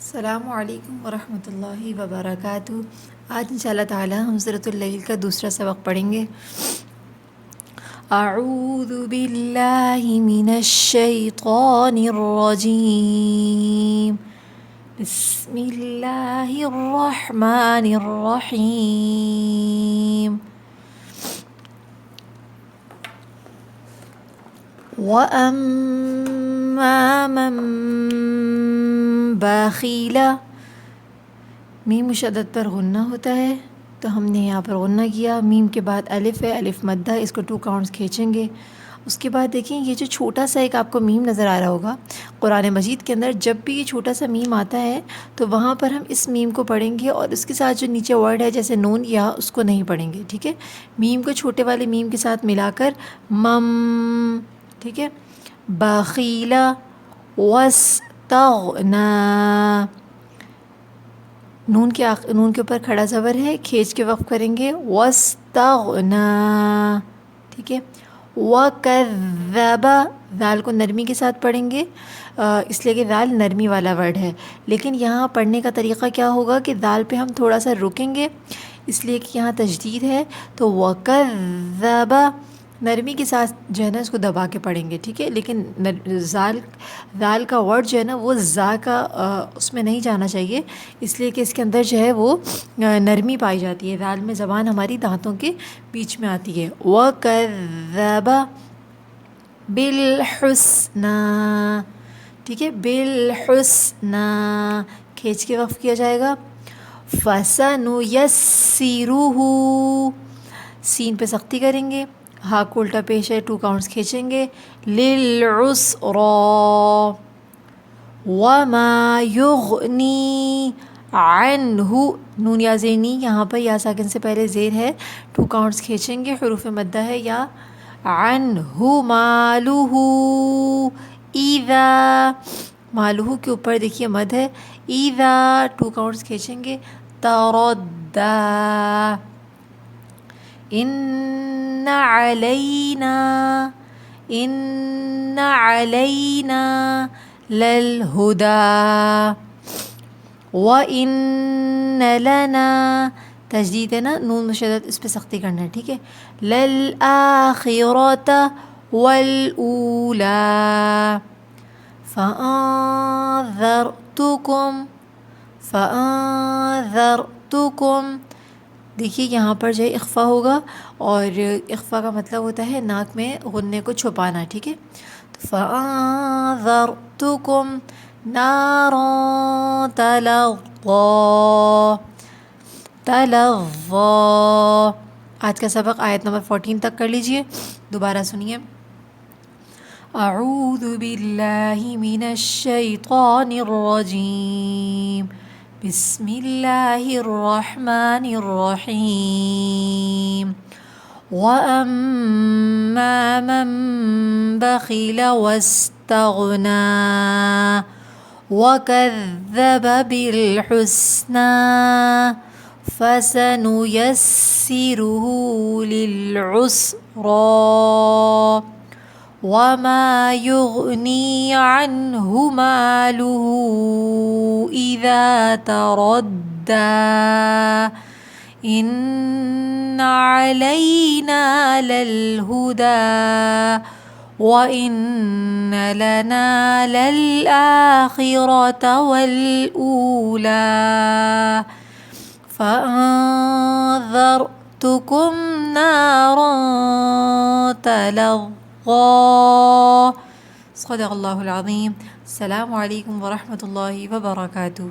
السلام علیکم ورحمۃ اللہ وبرکاتہ۔ آج انشاءاللہ تعالی ہم سورۃ اللیل کا دوسرا سبق پڑھیں گے۔ اعوذ باللہ من الشیطان الرجیم، بسم اللہ الرحمن الرحیم۔ وَأَمَّا مَن بَخِلَ، میم مشدد پر غنہ ہوتا ہے تو ہم نے یہاں پر غنہ کیا، میم کے بعد الف ہے، الف مدہ، اس کو 2 کاؤنٹس کھینچیں گے۔ اس کے بعد دیکھیں یہ جو چھوٹا سا ایک آپ کو میم نظر آ رہا ہوگا قرآن مجید کے اندر، جب بھی یہ چھوٹا سا میم آتا ہے تو وہاں پر ہم اس میم کو پڑھیں گے اور اس کے ساتھ جو نیچے ورڈ ہے جیسے نون یا اس کو نہیں پڑھیں گے، ٹھیک ہے۔ میم کو چھوٹے والے میم کے ساتھ ملا کر مم، ٹھیک ہے۔ بخیلا واستغنا، نون کے اوپر کھڑا زبر ہے، کھینچ کے وقف کریں گے، واستغنا، ٹھیک ہے۔ وکذب، ذال کو نرمی کے ساتھ پڑھیں گے اس لیے کہ ذال نرمی والا ورڈ ہے، لیکن یہاں پڑھنے کا طریقہ کیا ہوگا کہ ذال پہ ہم تھوڑا سا رکیں گے اس لیے کہ یہاں تشدید ہے، تو وکذب نرمی کے ساتھ جو ہے نا اس کو دبا کے پڑھیں گے، ٹھیک ہے۔ لیکن ذال کا ورڈ جو ہے نا وہ زا کا اس میں نہیں جانا چاہیے، اس لیے کہ اس کے اندر جو ہے وہ نرمی پائی جاتی ہے، ذال میں زبان ہماری دانتوں کے بیچ میں آتی ہے۔ وَكَذَّبَ بِالْحُسْنَى، ٹھیک ہے، بالحسنى کھینچ کے وقف کیا جائے گا۔ فَسَنُيَسِّرُهُ، سین پہ سختی کریں گے، ہا کو الٹا پیش ہے، 2 کاؤنٹس کھینچیں گے۔ لِلْعُسْرَى، وَمَا يُغْنِي عَنْهُ، نون یا زینی، یہاں پر یا ساکن سے پہلے زیر ہے، 2 کاؤنٹس کھینچیں گے، حروف مدہ ہے یا، عَنْهُ مَالُهُ اِذَا، مالُهُ کے اوپر دیکھیے مد ہے، اِذَا 2 کاؤنٹس کھینچیں گے۔ تَرَدَّى، إِنَّ عَلَيْنَا لَلْهُدَى، وَإِنَّ لَنَا، تشدید ہے نا، نون مشدد، اس پہ سختی کرنا ہے، ٹھیک ہے۔ لَلْآخِرَةَ وَالْأُولَى، فَأَنذَرْتُكُمْ، دیکھیے یہاں پر جو ہے اخفا ہوگا، اور اخفا کا مطلب ہوتا ہے ناک میں غنّے کو چھپانا، ٹھیک ہے۔ تو فَأَنذَرْتُكُمْ نَارًا تَلَظَّىٰ۔ آج کا سبق آیت نمبر 14 تک کر لیجئے، دوبارہ سنیے۔ اعوذ باللہ من الشیطان الرجیم، بسم اللہ الرحمن الرحیم۔ وَأَمَّا مَن بَخِلَ وَاسْتَغْنَىٰ وَكَذَّبَ بِالْحُسْنَىٰ فَسَنُيَسِّرُهُ لِلْعُسْرَىٰ، وَمَا يُغْنِي عَنْهُ مَالُهُ إِذَا تَرَدَّىٰ، إِنَّ عَلَيْنَا لَلْهُدَىٰ، وَإِنَّ لَنَا لَلْآخِرَةَ وَالْأُولَىٰ، فَأَنذَرْتُكُمْ نَارًا تَلَظَّىٰ۔ صدق اللہ العظیم۔ السلام علیکم ورحمۃ اللہ وبرکاتہ۔